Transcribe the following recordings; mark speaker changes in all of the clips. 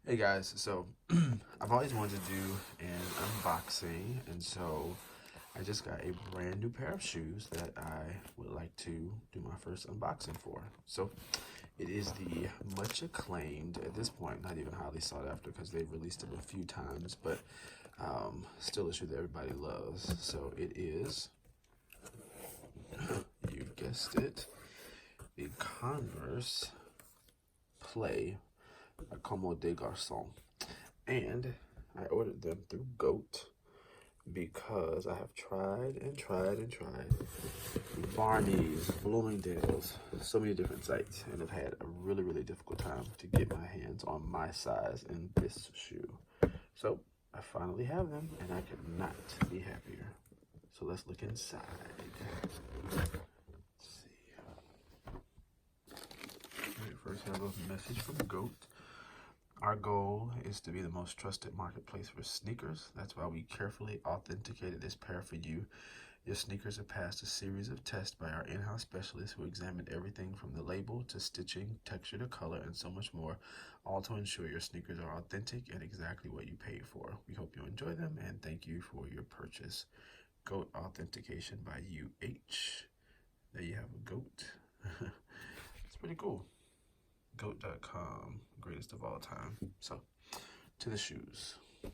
Speaker 1: Hey guys, so I've always wanted to do an unboxing, and so I just got a brand new pair of shoes that I would like to do my first unboxing for. So it is the much acclaimed, at this point, not even highly sought after because they've released them a few times, but still a shoe that everybody loves. So it is, you guessed it, the Converse Play Comme Garçon. And I ordered them through Goat because I have tried and tried and tried Barney's, Bloomingdale's, so many different sites, and have had a really difficult time to get my hands on my size in this shoe. So I finally have them, and I could not be happier. So let's look inside. Let's see. Right, first have a message from Goat. Our goal is to be the most trusted marketplace for sneakers. That's why we carefully authenticated this pair for you. Your sneakers have passed a series of tests by our in-house specialists who examined everything from the label to stitching, texture to color, and so much more, all to ensure your sneakers are authentic and exactly what you paid for. We hope you enjoy them, and thank you for your purchase. Goat Authentication by UH. There you have a goat. It's pretty cool. Goat.com, greatest of all time. So, to the shoes. Here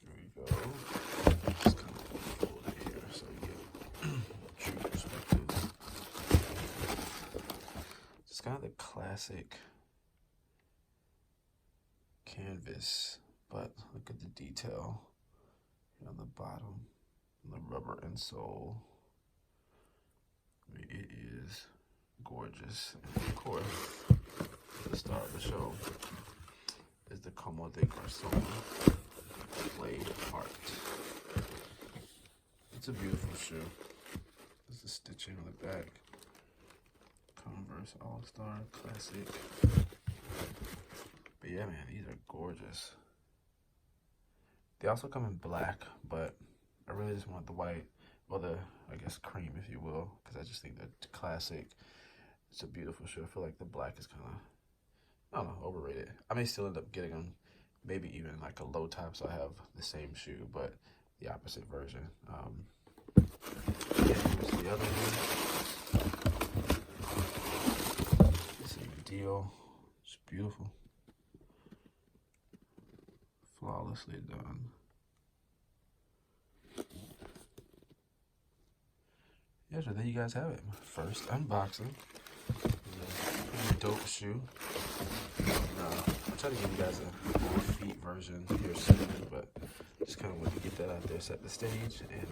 Speaker 1: we go. Just kind of fold it here so you get true perspective. It's kind of the classic canvas, but look at the detail here on the bottom, the rubber insole. I mean, it is gorgeous. And of course, the star of the show is the Comme Garçon Play Art. It's a beautiful shoe. There's the stitching on the back. Converse All-Star Classic. But yeah, man, these are gorgeous. They also come in black, but I really just want the white. Well, I guess cream, if you will, because I just think that classic, it's a beautiful shoe. I feel like the black is kind of, I don't know, overrated. I may still end up getting them, maybe even like a low top, so I have the same shoe, but the opposite version. Yeah, here's the other one. Same deal. It's beautiful. Flawlessly done. Yeah, so there you guys have it. My first unboxing. A dope shoe. And, I'll try to give you guys a full feet version here soon, but just kind of wanted to get that out there, set the stage, and